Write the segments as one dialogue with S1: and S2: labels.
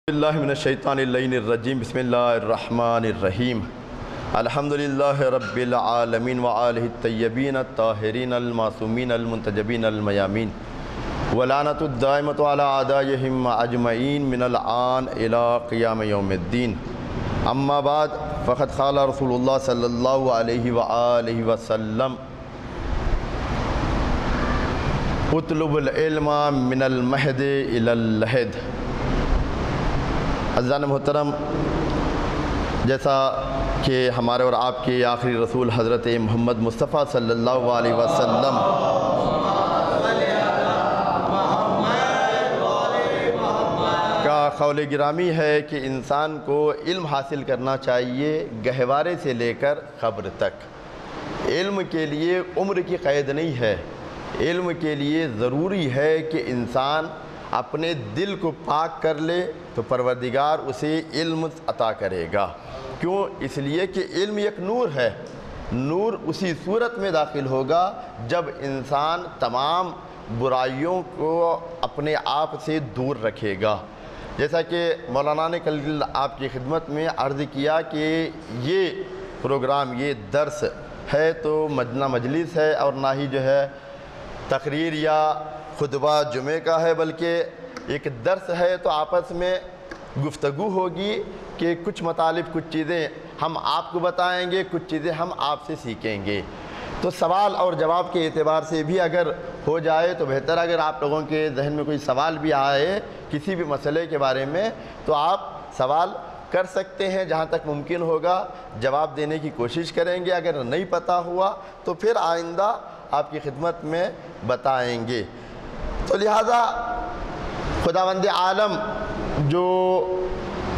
S1: اللہ من الشیطان اللعین الرجیم بسم اللہ الرحمن الرحیم الحمدللہ رب العالمین وآلہ الطیبین الطاہرین المعصومین المنتجبین المیامین ولعنت الدائمۃ علی اعدائہم اجمعین من الآن الی قیام یوم الدین اما بعد فقد قال رسول اللہ صلی اللہ علیہ وآلہ وسلم اطلب العلم من المہد الی اللحد۔ عزیزان محترم، جیسا کہ ہمارے اور آپ کے آخری رسول حضرت محمد مصطفیٰ صلی اللہ علیہ وسلم کا قول گرامی ہے کہ انسان کو علم حاصل کرنا چاہیے گہوارے سے لے کر قبر تک۔ علم کے لیے عمر کی قید نہیں ہے، علم کے لیے ضروری ہے کہ انسان اپنے دل کو پاک کر لے تو پروردگار اسے علم عطا کرے گا۔ کیوں؟ اس لیے کہ علم ایک نور ہے، نور اسی صورت میں داخل ہوگا جب انسان تمام برائیوں کو اپنے آپ سے دور رکھے گا۔ جیسا کہ مولانا نے کل آپ کی خدمت میں عرض کیا کہ یہ پروگرام، یہ درس ہے تو نہ مجلس ہے اور نہ ہی جو ہے تقریر یا خطبہ جمعہ کا ہے، بلکہ ایک درس ہے، تو آپس میں گفتگو ہوگی کہ کچھ مطالب، کچھ چیزیں ہم آپ کو بتائیں گے، کچھ چیزیں ہم آپ سے سیکھیں گے۔ تو سوال اور جواب کے اعتبار سے بھی اگر ہو جائے تو بہتر۔ اگر آپ لوگوں کے ذہن میں کوئی سوال بھی آئے کسی بھی مسئلے کے بارے میں تو آپ سوال کر سکتے ہیں، جہاں تک ممکن ہوگا جواب دینے کی کوشش کریں گے۔ اگر نہیں پتہ ہوا تو پھر آئندہ آپ کی خدمت میں بتائیں گے۔ تو لہذا خداوند عالم جو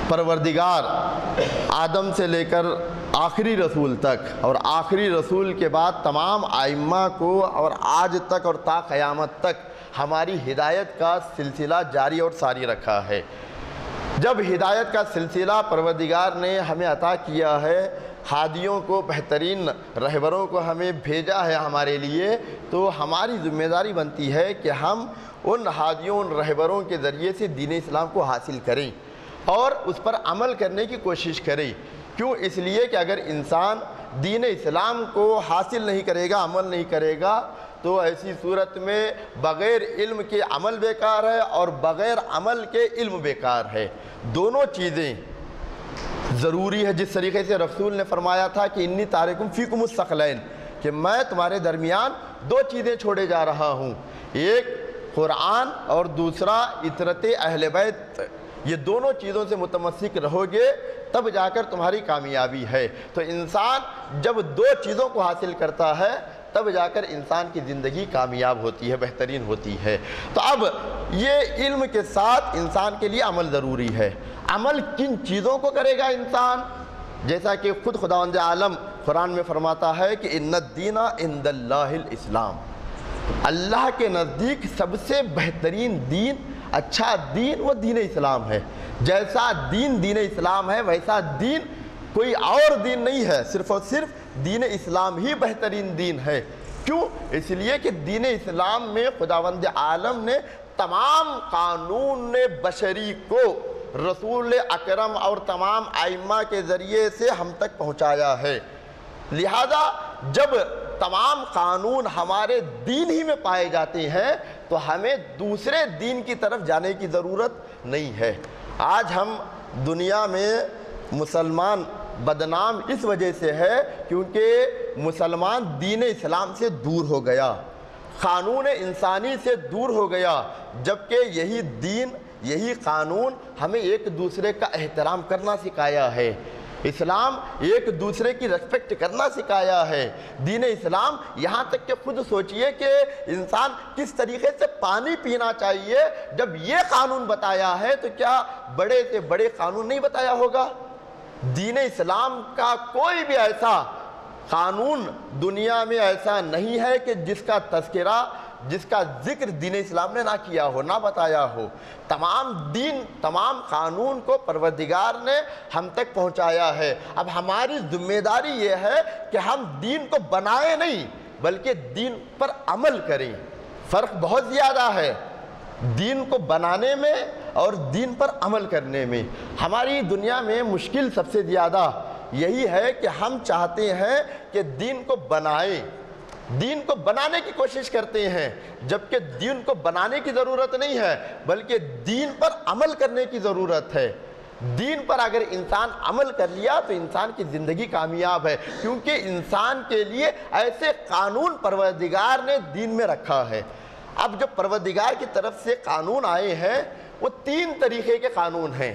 S1: پروردگار آدم سے لے کر آخری رسول تک اور آخری رسول کے بعد تمام ائمہ کو اور آج تک اور تا قیامت تک ہماری ہدایت کا سلسلہ جاری اور ساری رکھا ہے۔ جب ہدایت کا سلسلہ پروردگار نے ہمیں عطا کیا ہے، ہادیوں کو، بہترین رہبروں کو ہمیں بھیجا ہے ہمارے لیے، تو ہماری ذمہ داری بنتی ہے کہ ہم ان ہادیوں، ان رہبروں کے ذریعے سے دین اسلام کو حاصل کریں اور اس پر عمل کرنے کی کوشش کریں۔ کیوں؟ اس لیے کہ اگر انسان دین اسلام کو حاصل نہیں کرے گا، عمل نہیں کرے گا، تو ایسی صورت میں بغیر علم کے عمل بیکار ہے اور بغیر عمل کے علم بیکار ہے۔ دونوں چیزیں ضروری ہے۔ جس طریقے سے رسول نے فرمایا تھا کہ انی تارکم فیکم الثقلین، کہ میں تمہارے درمیان دو چیزیں چھوڑے جا رہا ہوں، ایک قرآن اور دوسرا اطرت اہل بیت۔ یہ دونوں چیزوں سے متمسک رہو گے تب جا کر تمہاری کامیابی ہے۔ تو انسان جب دو چیزوں کو حاصل کرتا ہے تب جا کر انسان کی زندگی کامیاب ہوتی ہے، بہترین ہوتی ہے۔ تو اب یہ علم کے ساتھ انسان کے لیے عمل ضروری ہے۔ عمل کن چیزوں کو کرے گا انسان؟ جیسا کہ خود خداوند عالم قرآن میں فرماتا ہے کہ ان الدین عند اللہ الاسلام، اللہ کے نزدیک سب سے بہترین دین، اچھا دین وہ دین اسلام ہے۔ جیسا دین دین اسلام ہے ویسا دین کوئی اور دین نہیں ہے، صرف اور صرف دین اسلام ہی بہترین دین ہے۔ کیوں؟ اس لیے کہ دین اسلام میں خداوند عالم نے تمام قانون بشری کو رسول اکرم اور تمام ائمہ کے ذریعے سے ہم تک پہنچایا ہے۔ لہذا جب تمام قانون ہمارے دین ہی میں پائے جاتے ہیں تو ہمیں دوسرے دین کی طرف جانے کی ضرورت نہیں ہے۔ آج ہم دنیا میں مسلمان بدنام اس وجہ سے ہے کیونکہ مسلمان دین اسلام سے دور ہو گیا، قانون انسانی سے دور ہو گیا، جبکہ یہی دین، یہی قانون ہمیں ایک دوسرے کا احترام کرنا سکھایا ہے۔ اسلام ایک دوسرے کی ریسپیکٹ کرنا سکھایا ہے۔ دین اسلام یہاں تک کہ خود سوچئے کہ انسان کس طریقے سے پانی پینا چاہیے، جب یہ قانون بتایا ہے تو کیا بڑے سے بڑے قانون نہیں بتایا ہوگا؟ دین اسلام کا کوئی بھی ایسا قانون دنیا میں ایسا نہیں ہے کہ جس کا تذکرہ، جس کا ذکر دین اسلام نے نہ کیا ہو، نہ بتایا ہو۔ تمام دین، تمام قانون کو پروردگار نے ہم تک پہنچایا ہے۔ اب ہماری ذمہ داری یہ ہے کہ ہم دین کو بنائیں نہیں بلکہ دین پر عمل کریں۔ فرق بہت زیادہ ہے دین کو بنانے میں اور دین پر عمل کرنے میں۔ ہماری دنیا میں مشکل سب سے زیادہ یہی ہے کہ ہم چاہتے ہیں کہ دین کو بنائیں، دین کو بنانے کی کوشش کرتے ہیں، جبکہ دین کو بنانے کی ضرورت نہیں ہے بلکہ دین پر عمل کرنے کی ضرورت ہے۔ دین پر اگر انسان عمل کر لیا تو انسان کی زندگی کامیاب ہے، کیونکہ انسان کے لیے ایسے قانون پروردگار نے دین میں رکھا ہے۔ اب جو پروردگار کی طرف سے قانون آئے ہیں وہ 3 طریقے کے قانون ہیں۔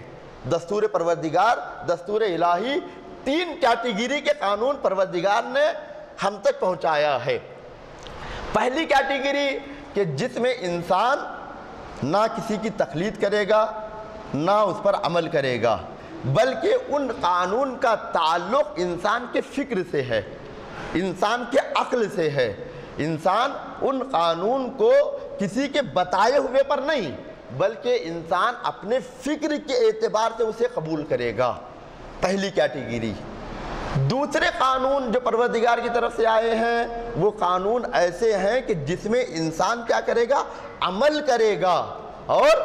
S1: دستور پروردگار، دستور الہی، 3 کیٹیگری کے قانون پروردگار نے ہم تک پہنچایا ہے۔ پہلی کیٹیگری کہ جس میں انسان نہ کسی کی تقلید کرے گا نہ اس پر عمل کرے گا، بلکہ ان قانون کا تعلق انسان کے فکر سے ہے، انسان کے عقل سے ہے۔ انسان ان قانون کو کسی کے بتائے ہوئے پر نہیں بلکہ انسان اپنے فکر کے اعتبار سے اسے قبول کرے گا، پہلی کیٹیگری۔ دوسرے قانون جو پروردگار کی طرف سے آئے ہیں وہ قانون ایسے ہیں کہ جس میں انسان کیا کرے گا؟ عمل کرے گا اور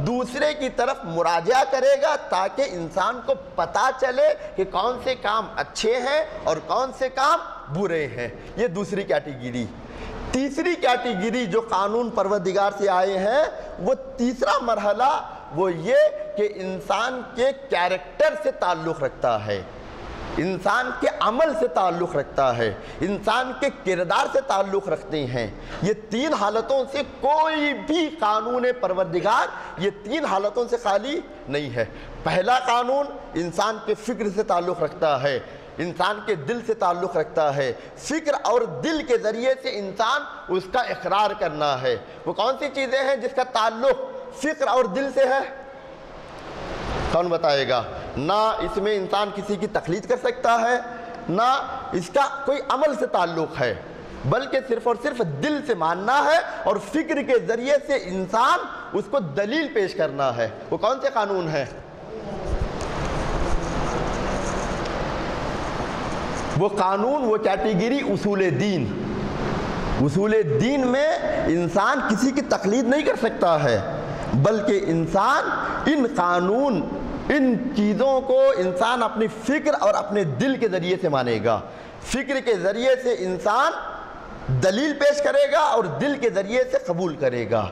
S1: دوسرے کی طرف مراجعہ کرے گا، تاکہ انسان کو پتہ چلے کہ کون سے کام اچھے ہیں اور کون سے کام برے ہیں۔ یہ دوسری کیٹیگری۔ تیسری کیٹیگری جو قانون پروردگار سے آئے ہیں وہ تیسرا مرحلہ وہ یہ کہ انسان کے کیریکٹر سے تعلق رکھتا ہے، انسان کے عمل سے تعلق رکھتا ہے، انسان کے کردار سے تعلق رکھتے ہیں۔ یہ 3 حالتوں سے کوئی بھی قانون پروردگار یہ 3 حالتوں سے خالی نہیں ہے۔ پہلا قانون انسان کے فکر سے تعلق رکھتا ہے، انسان کے دل سے تعلق رکھتا ہے۔ فکر اور دل کے ذریعے سے انسان اس کا اقرار کرنا ہے۔ وہ کون سی چیزیں ہیں جس کا تعلق فکر اور دل سے ہے؟ کون بتائے گا؟ نہ اس میں انسان کسی کی تقلید کر سکتا ہے، نہ اس کا کوئی عمل سے تعلق ہے، بلکہ صرف اور صرف دل سے ماننا ہے اور فکر کے ذریعے سے انسان اس کو دلیل پیش کرنا ہے۔ وہ کون سے قانون ہیں؟ وہ قانون، وہ کیٹیگری اصول دین۔ اصول دین میں انسان کسی کی تقلید نہیں کر سکتا ہے بلکہ انسان ان قانون، ان چیزوں کو انسان اپنی فکر اور اپنے دل کے ذریعے سے مانے گا۔ فکر کے ذریعے سے انسان دلیل پیش کرے گا اور دل کے ذریعے سے قبول کرے گا۔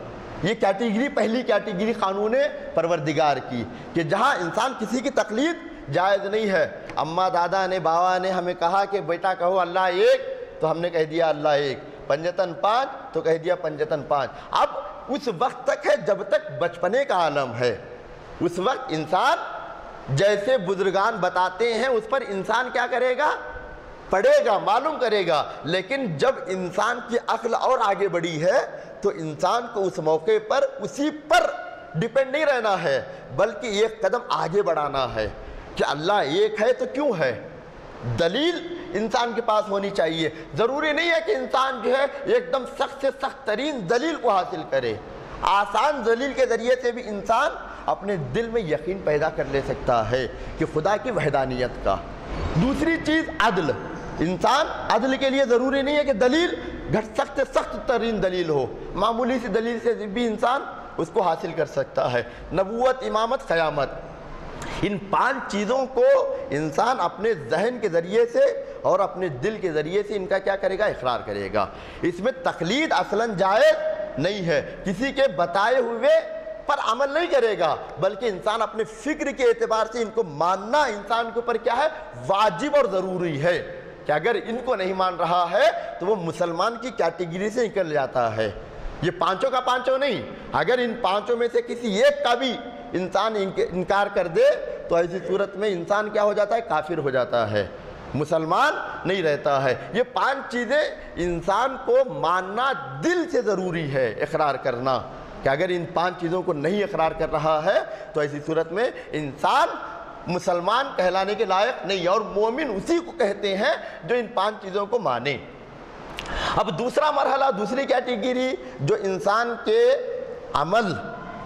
S1: یہ کیٹیگری، پہلی کیٹیگری قانون پروردگار کی، کہ جہاں انسان کسی کی تقلید جائز نہیں ہے۔ اماں دادا نے، بابا نے ہمیں کہا کہ بیٹا کہو اللہ ایک، تو ہم نے کہہ دیا اللہ ایک۔ پنجتن 5 تو کہہ دیا پنجتن 5۔ اب اس وقت تک ہے جب تک بچپنے کا عالم ہے، اس وقت انسان جیسے بزرگان بتاتے ہیں اس پر انسان کیا کرے گا؟ پڑھے گا، معلوم کرے گا۔ لیکن جب انسان کی عقل اور آگے بڑھی ہے تو انسان کو اس موقع پر اسی پر ڈیپینڈ نہیں رہنا ہے بلکہ ایک قدم آگے بڑھانا ہے کہ اللہ ایک ہے تو کیوں ہے۔ دلیل انسان کے پاس ہونی چاہیے۔ ضروری نہیں ہے کہ انسان جو ہے ایک دم سخت سے سخت ترین دلیل کو حاصل کرے، آسان دلیل کے ذریعے سے بھی انسان اپنے دل میں یقین پیدا کر لے سکتا ہے کہ خدا کی وحدانیت کا۔ دوسری چیز عدل۔ انسان عدل کے لیے ضروری نہیں ہے کہ دلیل سخت سخت ترین دلیل ہو، معمولی سی دلیل سے بھی انسان اس کو حاصل کر سکتا ہے۔ نبوت، امامت، قیامت، ان 5 چیزوں کو انسان اپنے ذہن کے ذریعے سے اور اپنے دل کے ذریعے سے ان کا کیا کرے گا؟ اقرار کرے گا۔ اس میں تقلید اصلاً جائز نہیں ہے، کسی کے بتائے ہوئے پر عمل نہیں کرے گا بلکہ انسان اپنے فکر کے اعتبار سے ان کو ماننا انسان کے اوپر کیا ہے؟ واجب اور ضروری ہے، کہ اگر ان کو نہیں مان رہا ہے تو وہ مسلمان کی کیٹیگری سے نکل جاتا ہے۔ یہ 5 کا 5 نہیں، اگر ان 5 میں سے کسی ایک کا بھی انسان انکار کر دے تو ایسی صورت میں انسان کیا ہو جاتا ہے؟ کافر ہو جاتا ہے، مسلمان نہیں رہتا ہے۔ یہ 5 چیزیں انسان کو ماننا دل سے ضروری ہے، اقرار کرنا، کہ اگر ان 5 چیزوں کو نہیں اقرار کر رہا ہے تو ایسی صورت میں انسان مسلمان کہلانے کے لائق نہیں ہے، اور مومن اسی کو کہتے ہیں جو ان 5 چیزوں کو مانے۔ اب دوسرا مرحلہ، دوسری کیٹیگری جو انسان کے عمل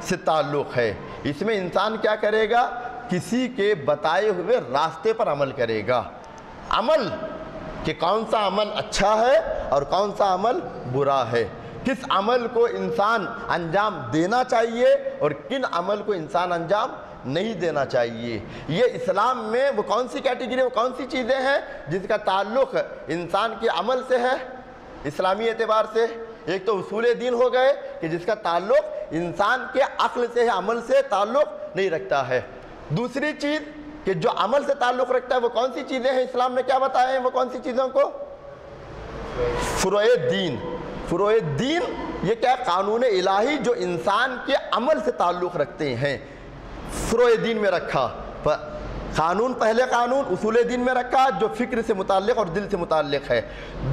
S1: سے تعلق ہے، اس میں انسان کیا کرے گا؟ کسی کے بتائے ہوئے راستے پر عمل کرے گا۔ عمل کہ کون سا عمل اچھا ہے اور کون سا عمل برا ہے، کس عمل کو انسان انجام دینا چاہیے اور کن عمل کو انسان انجام نہیں دینا چاہیے۔ یہ اسلام میں وہ کون سی کیٹیگری، وہ کون سی چیزیں ہیں جس کا تعلق انسان کے عمل سے ہے اسلامی اعتبار سے؟ ایک تو اصول دین ہو گئے کہ جس کا تعلق انسان کے عقل سے ہے، عمل سے تعلق نہیں رکھتا ہے۔ دوسری چیز کہ جو عمل سے تعلق رکھتا ہے وہ کون سی چیزیں ہیں، اسلام نے کیا بتایا ہیں وہ کون سی چیزوں کو؟ فروع دین۔ فروع دین یہ کیا قانون الہی جو انسان کے عمل سے تعلق رکھتے ہیں، فروع دین میں رکھا۔ قانون، پہلے قانون اصول دین میں رکھا جو فکر سے متعلق اور دل سے متعلق ہے۔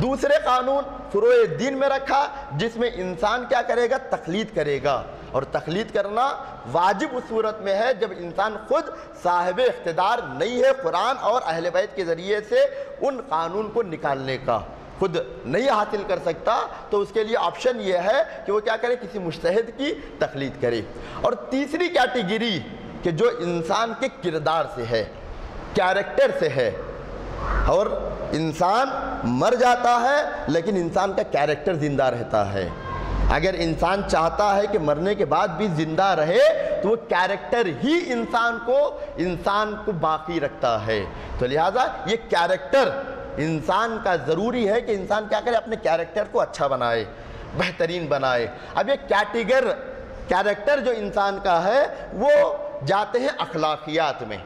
S1: دوسرے قانون فروع دین میں رکھا جس میں انسان کیا کرے گا؟ تقلید کرے گا، اور تقلید کرنا واجب اس صورت میں ہے جب انسان خود صاحب اقتدار نہیں ہے قرآن اور اہل بیت کے ذریعے سے ان قانون کو نکالنے کا، خود نہیں حاصل کر سکتا تو اس کے لیے آپشن یہ ہے کہ وہ کیا کرے؟ کسی مجتہد کی تقلید کرے۔ اور تیسری کیٹیگری کہ جو انسان کے کردار سے ہے، کیریکٹر سے ہے، اور انسان مر جاتا ہے لیکن انسان کا کیریکٹر زندہ رہتا ہے۔ اگر انسان چاہتا ہے کہ مرنے کے بعد بھی زندہ رہے تو وہ کیریکٹر ہی انسان کو باقی رکھتا ہے۔ تو لہٰذا یہ کیریکٹر انسان کا ضروری ہے کہ انسان کیا کرے؟ اپنے کیریکٹر کو اچھا بنائے، بہترین بنائے۔ اب یہ کیریکٹر جو انسان کا ہے وہ جاتے ہیں اخلاقیات میں۔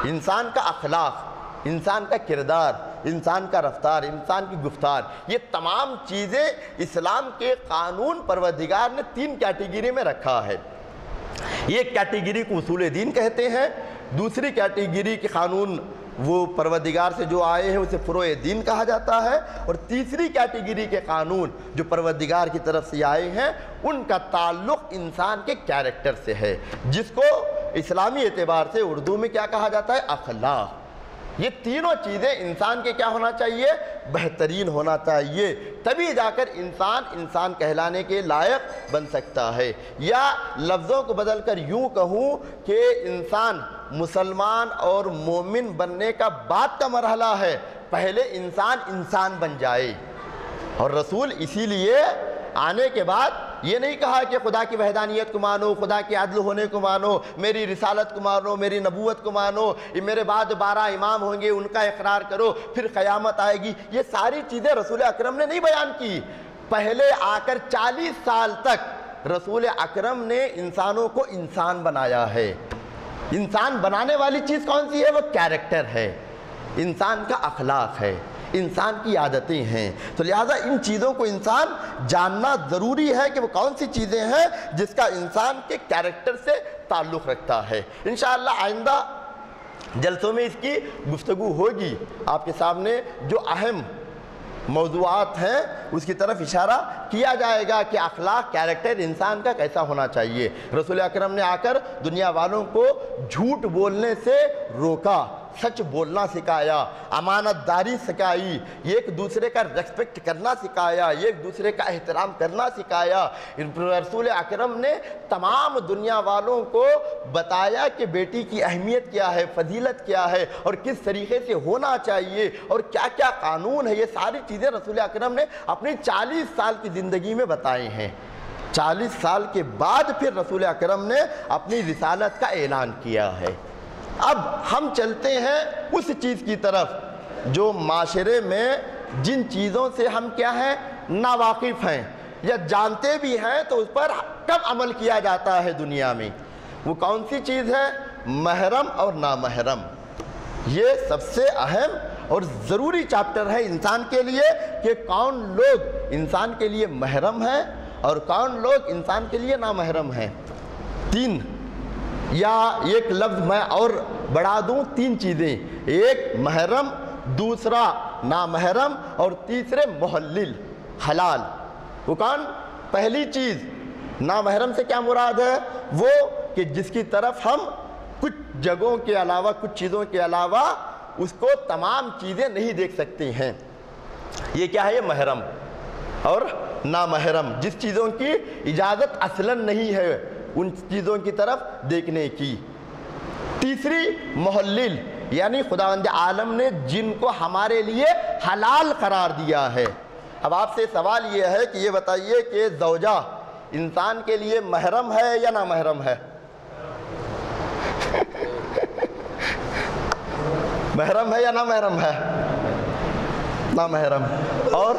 S1: انسان کا اخلاق، انسان کا کردار، انسان کا رفتار، انسان کی گفتار، یہ تمام چیزیں اسلام کے قانون پروردگار نے 3 کیٹیگری میں رکھا ہے۔ ایک کیٹیگری کو اصول دین کہتے ہیں، دوسری کیٹیگری کے قانون وہ پروردگار سے جو آئے ہیں اسے فروع دین کہا جاتا ہے، اور تیسری کیٹیگری کے قانون جو پروردگار کی طرف سے آئے ہیں ان کا تعلق انسان کے کیریکٹر سے ہے، جس کو اسلامی اعتبار سے اردو میں کیا کہا جاتا ہے؟ اخلاق۔ یہ تینوں چیزیں انسان کے کیا ہونا چاہیے؟ بہترین ہونا چاہیے، تبھی جا کر انسان کہلانے کے لائق بن سکتا ہے۔ یا لفظوں کو بدل کر یوں کہوں کہ انسان مسلمان اور مومن بننے کا بعد کا مرحلہ ہے، پہلے انسان بن جائے۔ اور رسول اسی لیے آنے کے بعد یہ نہیں کہا کہ خدا کی وحدانیت کو مانو، خدا کی عدل ہونے کو مانو، میری رسالت کو مانو، میری نبوت کو مانو، میرے بعد 12 امام ہوں گے ان کا اقرار کرو، پھر قیامت آئے گی۔ یہ ساری چیزیں رسول اکرم نے نہیں بیان کی۔ پہلے آ کر 40 سال تک رسول اکرم نے انسانوں کو انسان بنایا ہے۔ انسان بنانے والی چیز کون سی ہے؟ وہ کیریکٹر ہے، انسان کا اخلاق ہے، انسان کی عادتیں ہیں۔ تو لہٰذا ان چیزوں کو انسان جاننا ضروری ہے کہ وہ کون سی چیزیں ہیں جس کا انسان کے کیریکٹر سے تعلق رکھتا ہے۔ انشاءاللہ آئندہ جلسوں میں اس کی گفتگو ہوگی، آپ کے سامنے جو اہم موضوعات ہیں اس کی طرف اشارہ کیا جائے گا کہ اخلاق، کیریکٹر انسان کا کیسا ہونا چاہیے۔ رسول اکرم نے آ کر دنیا والوں کو جھوٹ بولنے سے روکا، سچ بولنا سکھایا، امانت داری سکھائی، ایک دوسرے کا ریسپیکٹ کرنا سکھایا، ایک دوسرے کا احترام کرنا سکھایا۔ رسول اکرم نے تمام دنیا والوں کو بتایا کہ بیٹی کی اہمیت کیا ہے، فضیلت کیا ہے، اور کس طریقے سے ہونا چاہیے، اور کیا کیا قانون ہے۔ یہ ساری چیزیں رسول اکرم نے اپنی 40 سال کی زندگی میں بتائے ہیں۔ 40 سال کے بعد پھر رسول اکرم نے اپنی رسالت کا اعلان کیا ہے۔ اب ہم چلتے ہیں اس چیز کی طرف جو معاشرے میں جن چیزوں سے ہم کیا ہیں؟ ناواقف ہیں، یا جانتے بھی ہیں تو اس پر کب عمل کیا جاتا ہے دنیا میں۔ وہ کون سی چیز ہے؟ محرم اور نامحرم۔ یہ سب سے اہم اور ضروری چیپٹر ہے انسان کے لیے کہ کون لوگ انسان کے لیے محرم ہیں اور کون لوگ انسان کے لیے نامحرم ہیں۔ 3 یا ایک لفظ میں اور بڑھا دوں، 3 چیزیں، ایک محرم، دوسرا نامحرم، اور تیسرے محلل، حلال۔ وہ کون؟ پہلی چیز نامحرم سے کیا مراد ہے؟ وہ کہ جس کی طرف ہم کچھ جگہوں کے علاوہ، کچھ چیزوں کے علاوہ اس کو تمام چیزیں نہیں دیکھ سکتے ہیں۔ یہ کیا ہے؟ یہ محرم اور نامحرم، جس چیزوں کی اجازت اصلاً نہیں ہے ان چیزوں کی طرف دیکھنے کی۔ تیسری محلل، یعنی خداوند عالم نے جن کو ہمارے لیے حلال قرار دیا ہے، اب آپ سے سوال یہ ہے کہ یہ بتائیے کہ زوجہ انسان کے لیے محرم ہے یا نامحرم ہے؟ محرم ہے یا نامحرم ہے؟ نامحرم۔ اور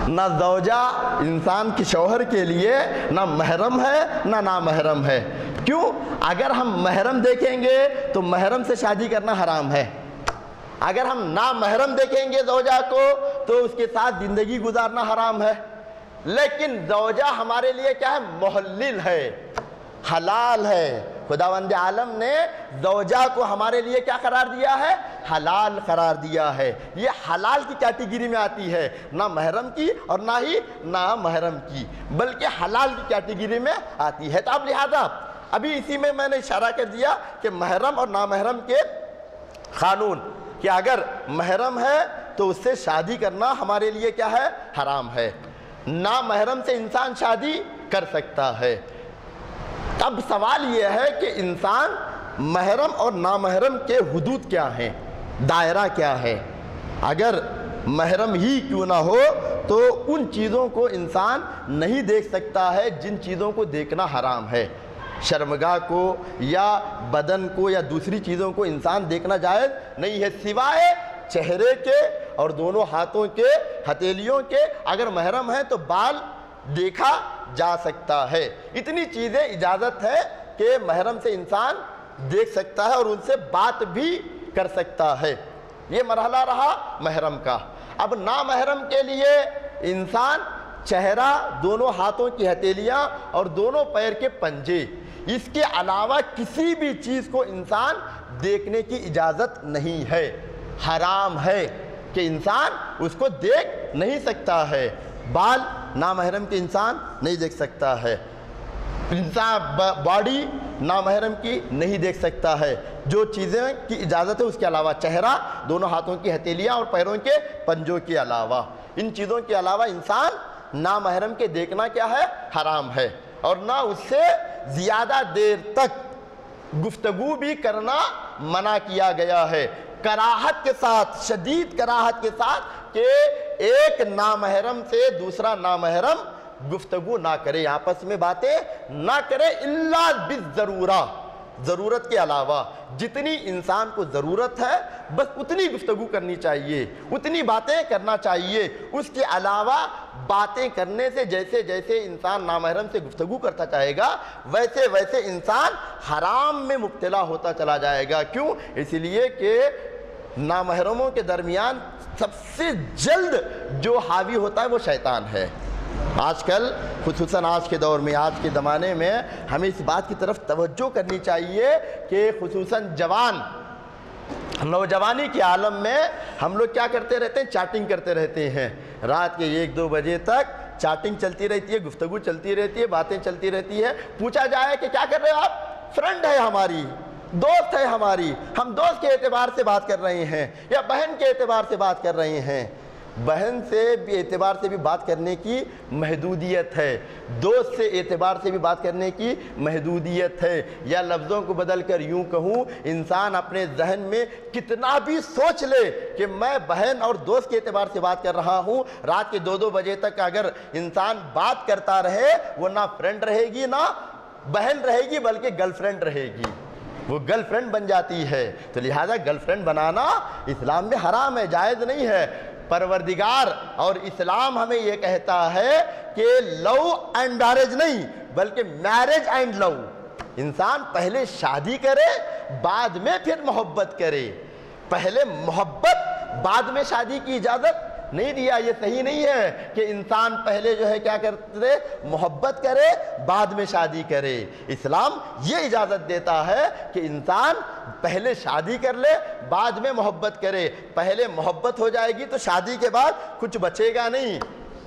S1: نہ زوجہ انسان کے شوہر کے لیے نہ محرم ہے نہ نامحرم ہے۔ کیوں؟ اگر ہم محرم دیکھیں گے تو محرم سے شادی کرنا حرام ہے، اگر ہم نامحرم دیکھیں گے زوجہ کو تو اس کے ساتھ زندگی گزارنا حرام ہے۔ لیکن زوجہ ہمارے لیے کیا ہے؟ محلل ہے، حلال ہے۔ خداوند عالم نے زوجہ کو ہمارے لیے کیا قرار دیا ہے؟ حلال قرار دیا ہے۔ یہ حلال کی کیٹیگری میں آتی ہے، نہ محرم کی اور نہ ہی نامحرم کی، بلکہ حلال کی کیٹیگری میں آتی ہے۔ تو اب لہذا ابھی اسی میں نے اشارہ کر دیا کہ محرم اور نامحرم کے قانون، کہ اگر محرم ہے تو اس سے شادی کرنا ہمارے لیے کیا ہے؟ حرام ہے۔ نامحرم سے انسان شادی کر سکتا ہے۔ اب سوال یہ ہے کہ انسان محرم اور نامحرم کے حدود کیا ہیں، دائرہ کیا ہے؟ اگر محرم ہی کیوں نہ ہو تو ان چیزوں کو انسان نہیں دیکھ سکتا ہے جن چیزوں کو دیکھنا حرام ہے۔ شرمگاہ کو یا بدن کو یا دوسری چیزوں کو انسان دیکھنا جائز نہیں ہے، سوائے چہرے کے اور دونوں ہاتھوں کے ہتھیلیوں کے۔ اگر محرم ہے تو بال دیکھا جا سکتا ہے۔ اتنی چیزیں اجازت ہے کہ محرم سے انسان دیکھ سکتا ہے اور ان سے بات بھی کر سکتا ہے۔ یہ مرحلہ رہا محرم کا۔ اب نامحرم کے لیے انسان چہرہ، دونوں ہاتھوں کی ہتھیلیاں اور دونوں پیر کے پنجے، اس کے علاوہ کسی بھی چیز کو انسان دیکھنے کی اجازت نہیں ہے، حرام ہے کہ انسان اس کو دیکھ نہیں سکتا ہے۔ بال نامحرم کے انسان نہیں دیکھ سکتا ہے، انسان باڈی نامحرم کی نہیں دیکھ سکتا ہے۔ جو چیزیں کی اجازت ہے اس کے علاوہ چہرہ، دونوں ہاتھوں کی ہتھیلیاں اور پیروں کے پنجوں کے علاوہ، ان چیزوں کے علاوہ انسان نامحرم کے دیکھنا کیا ہے؟ حرام ہے۔ اور نہ اس سے زیادہ دیر تک گفتگو بھی کرنا منع کیا گیا ہے، کراہت کے ساتھ، شدید کراہت کے ساتھ، کہ ایک نامحرم سے دوسرا نامحرم گفتگو نہ کرے، آپس میں باتیں نہ کرے، الا بالضرورہ، ضرورت کے علاوہ۔ جتنی انسان کو ضرورت ہے بس اتنی گفتگو کرنی چاہیے، اتنی باتیں کرنا چاہیے۔ اس کے علاوہ باتیں کرنے سے جیسے جیسے انسان نامحرم سے گفتگو کرتا جائے گا ویسے ویسے انسان حرام میں مبتلا ہوتا چلا جائے گا۔ کیوں؟ اس لیے کہ نامحرموں کے درمیان سب سے جلد جو حاوی ہوتا ہے وہ شیطان ہے۔ آج کل خصوصاً آج کے دور میں، آج کے زمانے میں ہمیں اس بات کی طرف توجہ کرنی چاہیے کہ خصوصاً نوجوانی کے عالم میں ہم لوگ کیا کرتے رہتے ہیں؟ چیٹنگ کرتے رہتے ہیں، رات کے 1-2 بجے تک چیٹنگ چلتی رہتی ہے، گفتگو چلتی رہتی ہے، باتیں چلتی رہتی ہے۔ پوچھا جائے کہ کیا کر رہے ہو آپ؟ فرینڈ ہے ہماری، دوست ہے ہماری، ہم دوست کے اعتبار سے بات کر رہے ہیں یا بہن کے اعتبار سے بات کر رہے ہیں۔ بہن سے بھی اعتبار سے بھی بات کرنے کی محدودیت ہے، دوست سے اعتبار سے بھی بات کرنے کی محدودیت ہے۔ یا لفظوں کو بدل کر یوں کہوں، انسان اپنے ذہن میں کتنا بھی سوچ لے کہ میں بہن اور دوست کے اعتبار سے بات کر رہا ہوں، رات کے 2-2 بجے تک اگر انسان بات کرتا رہے، وہ نہ فرینڈ رہے گی نہ بہن رہے گی بلکہ گرل فرینڈ رہے گی، وہ گرل فرینڈ بن جاتی ہے۔ تو لہذا گرل فرینڈ بنانا اسلام میں حرام ہے، جائز نہیں ہے۔ پروردگار اور اسلام ہمیں یہ کہتا ہے کہ لو اینڈ میرج نہیں بلکہ میرج اینڈ لو، انسان پہلے شادی کرے بعد میں پھر محبت کرے، پہلے محبت بعد میں شادی کی اجازت نہیں دیا۔ یہ صحیح نہیں ہے کہ انسان پہلے جو ہے کیا کرتے، محبت کرے بعد میں شادی کرے۔ اسلام یہ اجازت دیتا ہے کہ انسان پہلے شادی کر لے بعد میں محبت کرے۔ پہلے محبت ہو جائے گی تو شادی کے بعد کچھ بچے گا نہیں،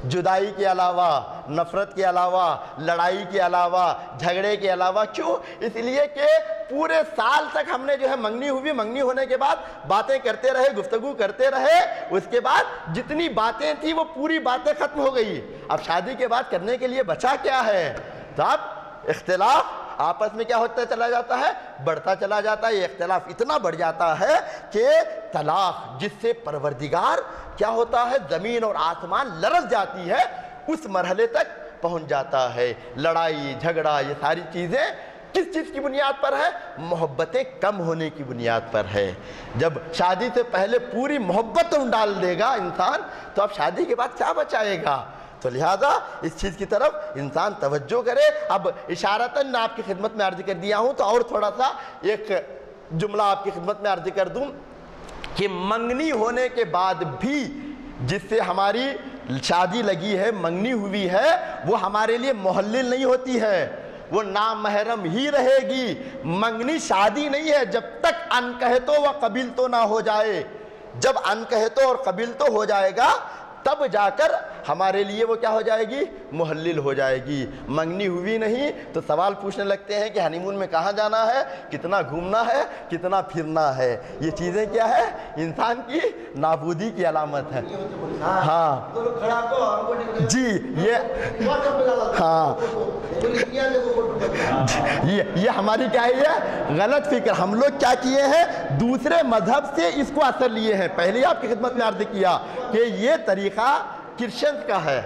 S1: جدائی کے علاوہ، نفرت کے علاوہ، لڑائی کے علاوہ، جھگڑے کے علاوہ۔ کیوں؟ اس لیے کہ پورے سال تک ہم نے جو ہے منگنی ہوئی، منگنی ہونے کے بعد باتیں کرتے رہے، گفتگو کرتے رہے، اس کے بعد جتنی باتیں تھیں وہ پوری باتیں ختم ہو گئی۔ اب شادی کے بعد کرنے کے لیے بچا کیا ہے؟ تو اب اختلاف آپس میں کیا ہوتا چلا جاتا ہے؟ بڑھتا چلا جاتا ہے. یہ اختلاف اتنا بڑھ جاتا ہے کہ طلاق، جس سے پروردگار کیا ہوتا ہے، زمین اور آسمان لرز جاتی ہے، اس مرحلے تک پہنچ جاتا ہے. لڑائی جھگڑا یہ ساری چیزیں کس چیز کی بنیاد پر ہے؟ محبتیں کم ہونے کی بنیاد پر ہے. جب شادی سے پہلے پوری محبت ڈال دے گا انسان، تو اب شادی کے بعد کیا بچائے گا؟ تو لہذا اس چیز کی طرف انسان توجہ کرے. اب اشارتاً میں آپ کی خدمت میں عرض کر دیا ہوں، تو اور تھوڑا سا ایک جملہ آپ کی خدمت میں عرض کر دوں کہ منگنی ہونے کے بعد بھی جس سے ہماری شادی لگی ہے، منگنی ہوئی ہے، وہ ہمارے لیے محلل نہیں ہوتی ہے، وہ نامحرم ہی رہے گی. منگنی شادی نہیں ہے جب تک ان کہتو و قبیل تو نہ ہو جائے. جب ان کہتو اور قبیل تو ہو جائے گا تب جا کر ہمارے لیے وہ کیا ہو جائے گی؟ محلل ہو جائے گی. منگنی ہوئی نہیں تو سوال پوچھنے لگتے ہیں کہ ہنی مون میں کہاں جانا ہے، کتنا گھومنا ہے، کتنا پھرنا ہے. یہ چیزیں کیا ہے؟ انسان کی نابودی کی علامت ہے. ہاں جی، یہ ہماری کیا ہے؟ یہ غلط فکر. ہم لوگ کیا کیے ہیں؟ دوسرے مذہب سے اس کو اثر لیے ہیں. پہلے آپ کی خدمت میں عرض کیا کہ یہ طریقہ کرسچنز کا ہے.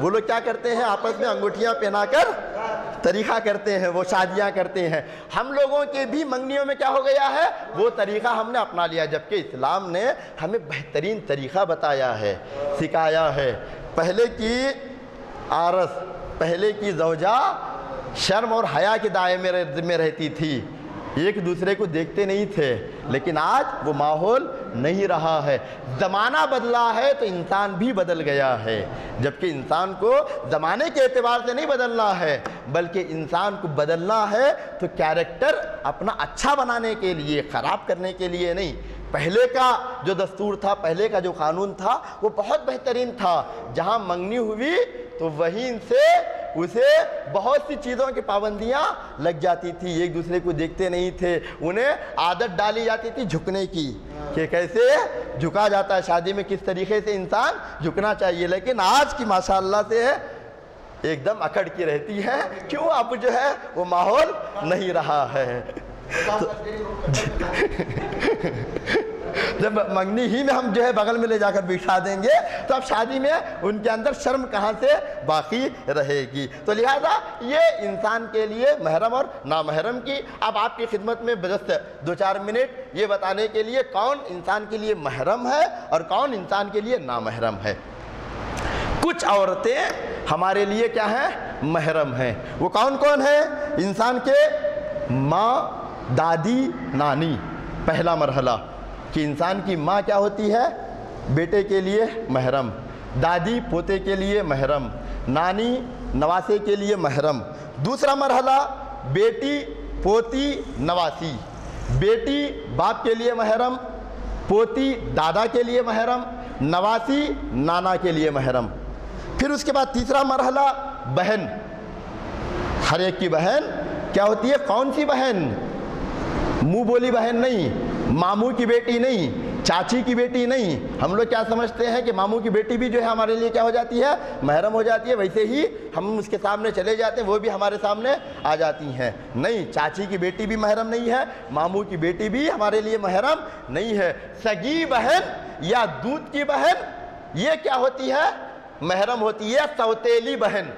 S1: وہ لوگ کیا کرتے ہیں؟ آپس میں انگوٹھیاں پہنا کر طریقہ کرتے ہیں، وہ شادیاں کرتے ہیں. ہم لوگوں کے بھی منگنیوں میں کیا ہو گیا ہے؟ وہ طریقہ ہم نے اپنا لیا، جبکہ اسلام نے ہمیں بہترین طریقہ بتایا ہے، سکھایا ہے. پہلے کی عارض، پہلے کی زوجہ شرم اور حیا کے دائرے میں رہتی تھی، ایک دوسرے کو دیکھتے نہیں تھے. لیکن آج وہ ماحول نہیں رہا ہے. زمانہ بدلا ہے تو انسان بھی بدل گیا ہے. جبکہ انسان کو زمانے کے اعتبار سے نہیں بدلنا ہے، بلکہ انسان کو بدلنا ہے تو کیریکٹر اپنا اچھا بنانے کے لیے، خراب کرنے کے لیے نہیں. پہلے کا جو دستور تھا، پہلے کا جو قانون تھا، وہ بہت بہترین تھا. جہاں منگنی ہوئی تو وہیں سے اسے بہت سی چیزوں کی پابندیاں لگ جاتی تھی. ایک دوسرے کو دیکھتے نہیں تھے. انہیں عادت ڈالی جاتی تھی جھکنے کی، کہ کیسے جھکا جاتا ہے شادی میں، کس طریقے سے انسان جھکنا چاہیے. لیکن آج کی ماشاءاللہ سے ایک دم اکڑ کی رہتی ہے. کیوں؟ اب جو ہے وہ ماحول نہیں رہا ہے. جب منگنی ہی میں ہم جو ہے بغل میں لے جا کر بٹھا دیں گے تو اب شادی میں ان کے اندر شرم کہاں سے باقی رہے گی. تو لہذا یہ انسان کے لیے محرم اور نامحرم کی. اب آپ کی خدمت میں بس 2-4 منٹ یہ بتانے کے لیے کون انسان کے لیے محرم ہے اور کون انسان کے لیے نامحرم ہے. کچھ عورتیں ہمارے لیے کیا ہیں؟ محرم ہیں. وہ کون کون ہیں؟ انسان کے ماں، دادی، نانی. پہلا مرحلہ کہ انسان کی ماں کیا ہوتی ہے؟ بیٹے کے لیے محرم، دادی پوتے کے لیے محرم، نانی نواسے کے لیے محرم. دوسرا مرحلہ بیٹی پوتی نواسی. بیٹی باپ کے لیے محرم، پوتی دادا کے لیے محرم، نواسی نانا کے لیے محرم. پھر اس کے بعد تیسرا مرحلہ بہن. ہر ایک کی بہن کیا ہوتی ہے؟ کون سی بہن؟ منہ بولی بہن نہیں، ماموں کی بیٹی نہیں، چاچی کی بیٹی نہیں. ہم لوگ کیا سمجھتے ہیں کہ ماموں کی بیٹی بھی جو ہے ہمارے لیے کیا ہو جاتی ہے؟ محرم ہو جاتی ہے. ویسے ہی ہم اس کے سامنے چلے جاتے ہیں، وہ بھی ہمارے سامنے آ جاتی ہیں. نہیں، چاچی کی بیٹی بھی محرم نہیں ہے، ماموں کی بیٹی بھی ہمارے لیے محرم نہیں ہے. سگی بہن یا دودھ کی بہن یہ کیا ہوتی ہے؟ محرم ہوتی ہے. سوتیلی بہن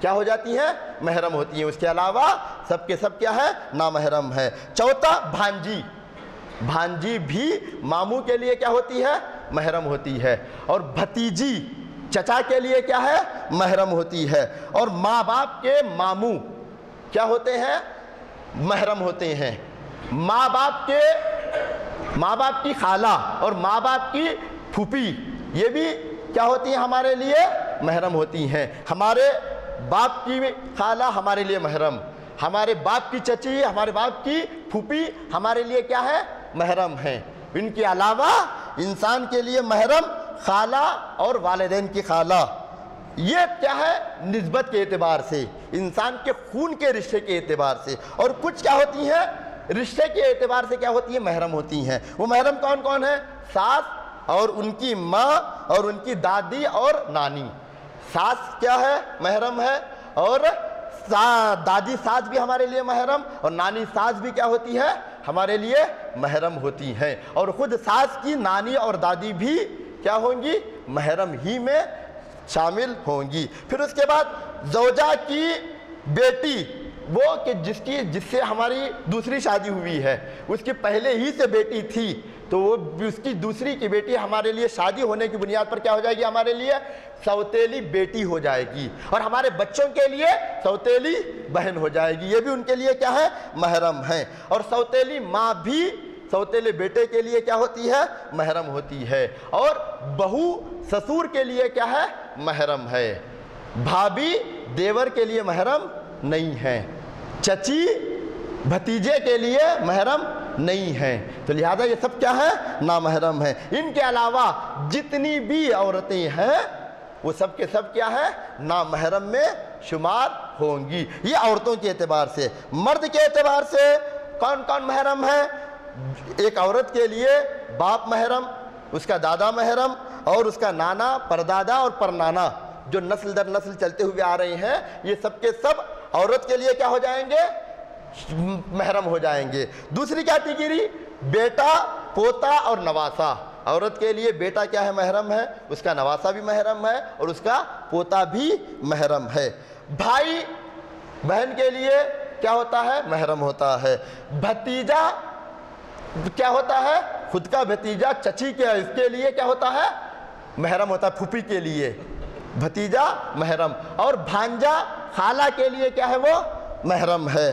S1: کیا ہو جاتی ہے؟ محرم ہوتی ہیں. اس کے علاوہ سب کے سب کیا ہے؟ نامحرم ہے. چوتھا بھانجی. بھانجی بھی ماموں کے لیے کیا ہوتی ہے؟ محرم ہوتی ہے. اور بھتیجی چچا کے لیے کیا ہے؟ محرم ہوتی ہے. اور ماں باپ کے ماموں کیا ہوتے ہیں؟ محرم ہوتے ہیں. ماں باپ کی خالہ اور ماں باپ کی پھوپھی یہ بھی کیا ہوتی ہیں؟ ہمارے لیے محرم ہوتی ہیں. ہمارے باپ کی خالہ ہمارے لیے محرم، ہمارے باپ کی چچی، ہمارے باپ کی پھوپھی ہمارے لیے کیا ہے؟ محرم ہیں. ان کے علاوہ انسان کے لیے محرم خالہ اور والدین کی خالہ. یہ کیا ہے؟ نسبت کے اعتبار سے، انسان کے خون کے رشتے کے اعتبار سے. اور کچھ کیا ہوتی ہیں؟ رشتے کے اعتبار سے کیا ہوتی ہیں؟ محرم ہوتی ہیں. وہ محرم کون کون ہیں؟ ساس اور ان کی ماں اور ان کی دادی اور نانی. ساس کیا ہے؟ محرم ہے. اور دادی ساس بھی ہمارے لیے محرم، اور نانی ساس بھی کیا ہوتی ہے؟ ہمارے لیے محرم ہوتی ہیں، اور خود ساس کی نانی اور دادی بھی کیا ہوں گی؟ محرم ہی میں شامل ہوں گی۔ پھر اس کے بعد زوجہ کی بیٹی، وہ کہ جس سے ہماری دوسری شادی ہوئی ہے، اس کی پہلے ہی سے بیٹی تھی، تو وہ اس کی دوسری کی بیٹی ہمارے لیے شادی ہونے کی بنیاد پر کیا ہو جائے گی؟ ہمارے لیے سوتیلی بیٹی ہو جائے گی، اور ہمارے بچوں کے لیے سوتیلی بہن ہو جائے گی، یہ بھی ان کے لیے کیا ہے؟ محرم ہے۔ اور سوتیلی ماں بھی سوتیلے بیٹے کے لیے کیا ہوتی ہے؟ محرم ہوتی ہے۔ اور بہو سسور کے لیے کیا ہے؟ محرم ہے۔ بھابھی دیور کے لیے محرم نہیں ہے، چچی بھتیجے کے لیے محرم نہیں ہے، تو لہذا یہ سب کیا ہے؟ نامحرم ہے۔ ان کے علاوہ جتنی بھی عورتیں ہیں وہ سب کے سب کیا ہے؟ نامحرم میں شمار ہوں گی۔ یہ عورتوں کے اعتبار سے۔ مرد کے اعتبار سے کون کون محرم ہے؟ ایک عورت کے لیے باپ محرم، اس کا دادا محرم، اور اس کا نانا، پردادا اور پرنانا، جو نسل در نسل چلتے ہوئے آ رہے ہیں، یہ سب کے سب عورت کے لیے کیا ہو جائیں گے؟ محرم ہو جائیں گے۔ دوسری کیٹیگری بیٹا، پوتا اور نواسا۔ عورت کے لیے بیٹا کیا ہے؟ محرم ہے، اس کا نواسا بھی محرم ہے، اور اس کا پوتا بھی محرم ہے۔ بھائی بہن کے لیے کیا ہوتا ہے؟ محرم ہوتا ہے۔ بھتیجا کیا ہوتا ہے؟ خود کا بھتیجا چچی کے، اس کے لیے کیا ہوتا ہے؟ محرم ہوتا ہے، پھوپھی کے لیے بھتیجا محرم۔ اور بھانجا خالہ کے لیے کیا ہے؟ وہ محرم ہے۔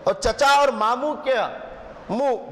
S1: اور چچا اور ماموں کے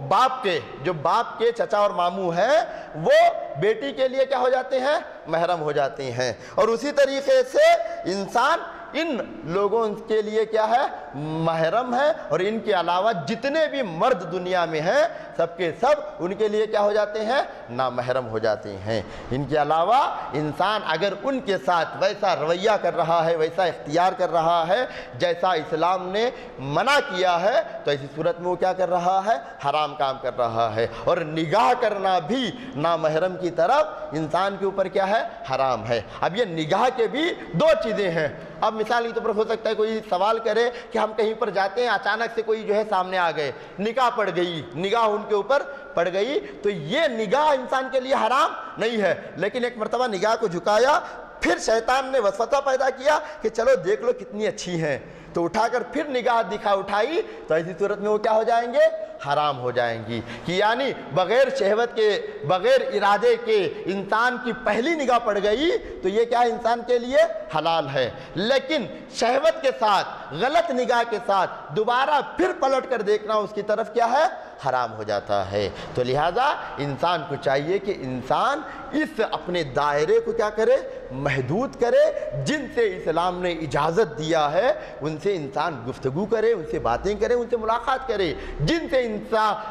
S1: باپ کے، جو باپ کے چچا اور ماموں ہیں، وہ بیٹی کے لیے کیا ہو جاتے ہیں؟ محرم ہو جاتے ہیں۔ اور اسی طریقے سے انسان ان لوگوں کے لیے کیا ہے؟ محرم ہے، اور ان کے علاوہ جتنے بھی مرد دنیا میں ہیں سب کے سب ان کے لیے کیا ہو جاتے ہیں؟ نامحرم ہو جاتے ہیں۔ ان کے علاوہ انسان اگر ان کے ساتھ ویسا رویہ کر رہا ہے، ویسا اختیار کر رہا ہے جیسا اسلام نے منع کیا ہے، تو ایسی صورت میں وہ کیا کر رہا ہے؟ حرام کام کر رہا ہے۔ اور نگاہ کرنا بھی نامحرم کی طرف انسان کے اوپر کیا ہے؟ حرام ہے۔ اب یہ نگاہ کے بھی دو چیزیں ہیں۔ اب مثال کے طور پر ہو سکتا ہے کوئی سوال کرے کہ ہم کہیں پر جاتے ہیں، اچانک سے کوئی جو ہے سامنے آ گئے، نگاہ پڑ گئی، نگاہ ان کے اوپر پڑ گئی، تو یہ نگاہ انسان کے لیے حرام نہیں ہے، لیکن ایک مرتبہ نگاہ کو جھکایا، پھر شیطان نے وسوسہ پیدا کیا کہ چلو دیکھ لو کتنی اچھی ہیں، تو اٹھا کر پھر نگاہ اٹھائی، تو ایسی صورت میں وہ کیا ہو جائیں گے؟ حرام ہو جائیں گی۔ کہ یعنی بغیر شہوت کے، بغیر ارادے کے انسان کی پہلی نگاہ پڑ گئی تو یہ کیا ہے؟ انسان کے لیے حلال ہے، لیکن شہوت کے ساتھ، غلط نگاہ کے ساتھ دوبارہ پھر پلٹ کر دیکھنا اس کی طرف کیا ہے؟ حرام ہو جاتا ہے۔ تو لہٰذا انسان کو چاہیے کہ انسان اس اپنے دائرے کو کیا کرے؟ محدود کرے۔ جن سے اسلام نے اجازت دیا ہے ان سے انسان گفتگو کرے، ان سے باتیں کرے، ان سے ملاقات کرے۔ جن سے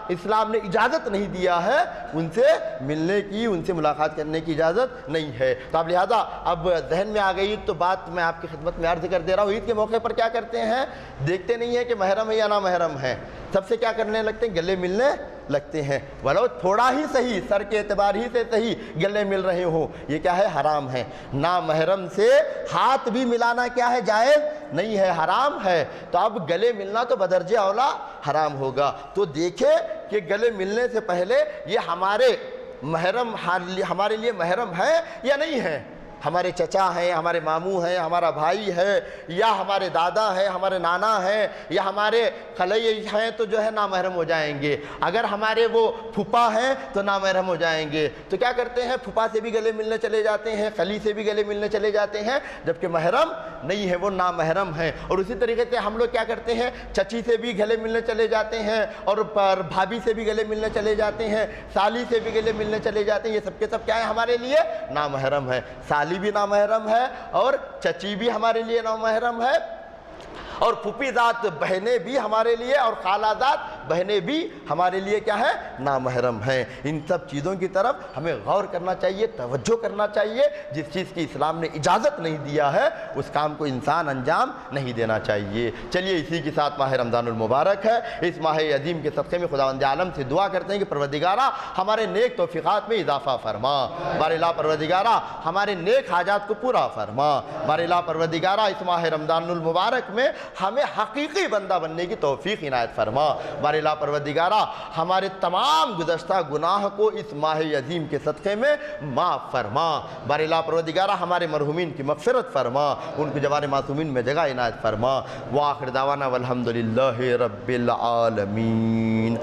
S1: اسلام نے اجازت نہیں دیا ہے ان سے ملنے کی، ان سے ملاقات کرنے کی اجازت نہیں ہے۔ تو اب لہٰذا اب ذہن میں آ گئی تو بات میں آپ کی خدمت میں عرض کر دے رہا ہوں۔ عید کے موقع پر کیا کرتے ہیں؟ دیکھتے نہیں ہیں کہ محرم ہے یا نامحرم ہے، سب سے کیا کرنے لگتے ہیں؟ گلے ملنے لگتے ہیں، ولو تھوڑا ہی صحیح، سر کے اعتبار ہی سے صحیح گلے مل رہے ہوں، یہ کیا ہے؟ حرام ہے۔ نامحرم سے ہاتھ بھی ملانا کیا ہے؟ جائز نہیں ہے، حرام ہے۔ تو اب گلے ملنا تو بدرجہ اولا حرام ہوگا۔ تو دیکھیں کہ گلے ملنے سے پہلے یہ ہمارے لیے محرم ہے یا نہیں ہے؟ ہمارے چچا ہیں، ہمارے ماموں ہیں، ہمارا بھائی ہے، یا ہمارے دادا ہیں، ہمارے نانا ہیں، یا ہمارے خلئی ہیں، تو جو ہے نامحرم ہو جائیں گے۔ اگر ہمارے وہ پھوپھا ہیں تو نامحرم ہو جائیں گے۔ تو کیا کرتے ہیں؟ پھوپھا سے بھی گلے ملنے چلے جاتے ہیں، خلی سے بھی گلے ملنے چلے جاتے ہیں، جبکہ محرم نہیں ہے، وہ نامحرم ہے۔ اور اسی طریقے سے ہم لوگ کیا کرتے ہیں؟ چچی سے بھی گلے ملنے چلے جاتے ہیں، اور بھابھی سے بھی گلے ملنے چلے جاتے ہیں، سالی سے بھی گلے ملنے چلے جاتے ہیں۔ یہ سب کے سب کیا ہے؟ ہمارے لیے نامحرم ہے۔ سالی بھی نامحرم ہے، اور چچی بھی ہمارے لیے نامحرم ہے، اور پھوپھی ذات بہنیں بھی ہمارے لیے، اور خالہ ذات بہنیں بھی ہمارے لیے کیا ہے؟ نامحرم ہیں۔ ان سب چیزوں کی طرف ہمیں غور کرنا چاہیے، توجہ کرنا چاہیے۔ جس چیز کی اسلام نے اجازت نہیں دیا ہے اس کام کو انسان انجام نہیں دینا چاہیے۔ چلیے اسی کے ساتھ ماہ رمضان المبارک ہے، اس ماہ عظیم کے صدقے میں خداوند عالم سے دعا کرتے ہیں کہ پروردگارہ ہمارے نیک توفیقات میں اضافہ فرما، بار الہ پروردگارہ ہمارے نیک حاجات کو پورا فرما، بار الہ پروردگارہ اس ماہ رمضان المبارک میں ہمیں حقیقی بندہ بننے کی توفیق عنایت فرما، بار الہ پروردگارہ ہمارے تمام گزشتہ گناہ کو اس ماہ عظیم کے صدقے میں معاف فرما، بار الہ پروردگارہ ہمارے مرحومین کی مغفرت فرما، ان کو جوار معصومین میں جگہ عنایت فرما۔ وآخر دعوانا والحمدللہ رب العالمین۔